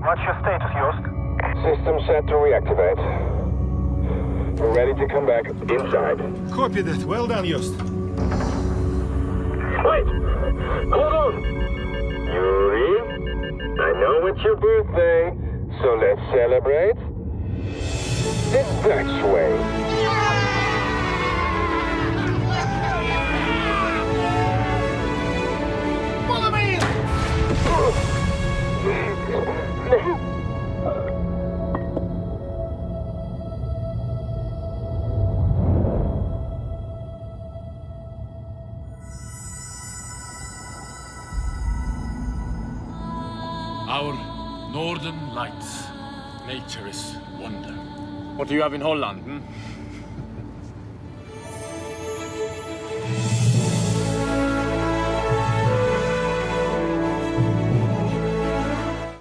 What's your status, Yost? System set to reactivate. We're ready to come back inside. Copy that. Well done, Yost. Wait! Hold on! Yuri, I know it's your birthday, so let's celebrate the Dutch way. Our northern lights. Nature is wonder. What do you have in Holland, hmm?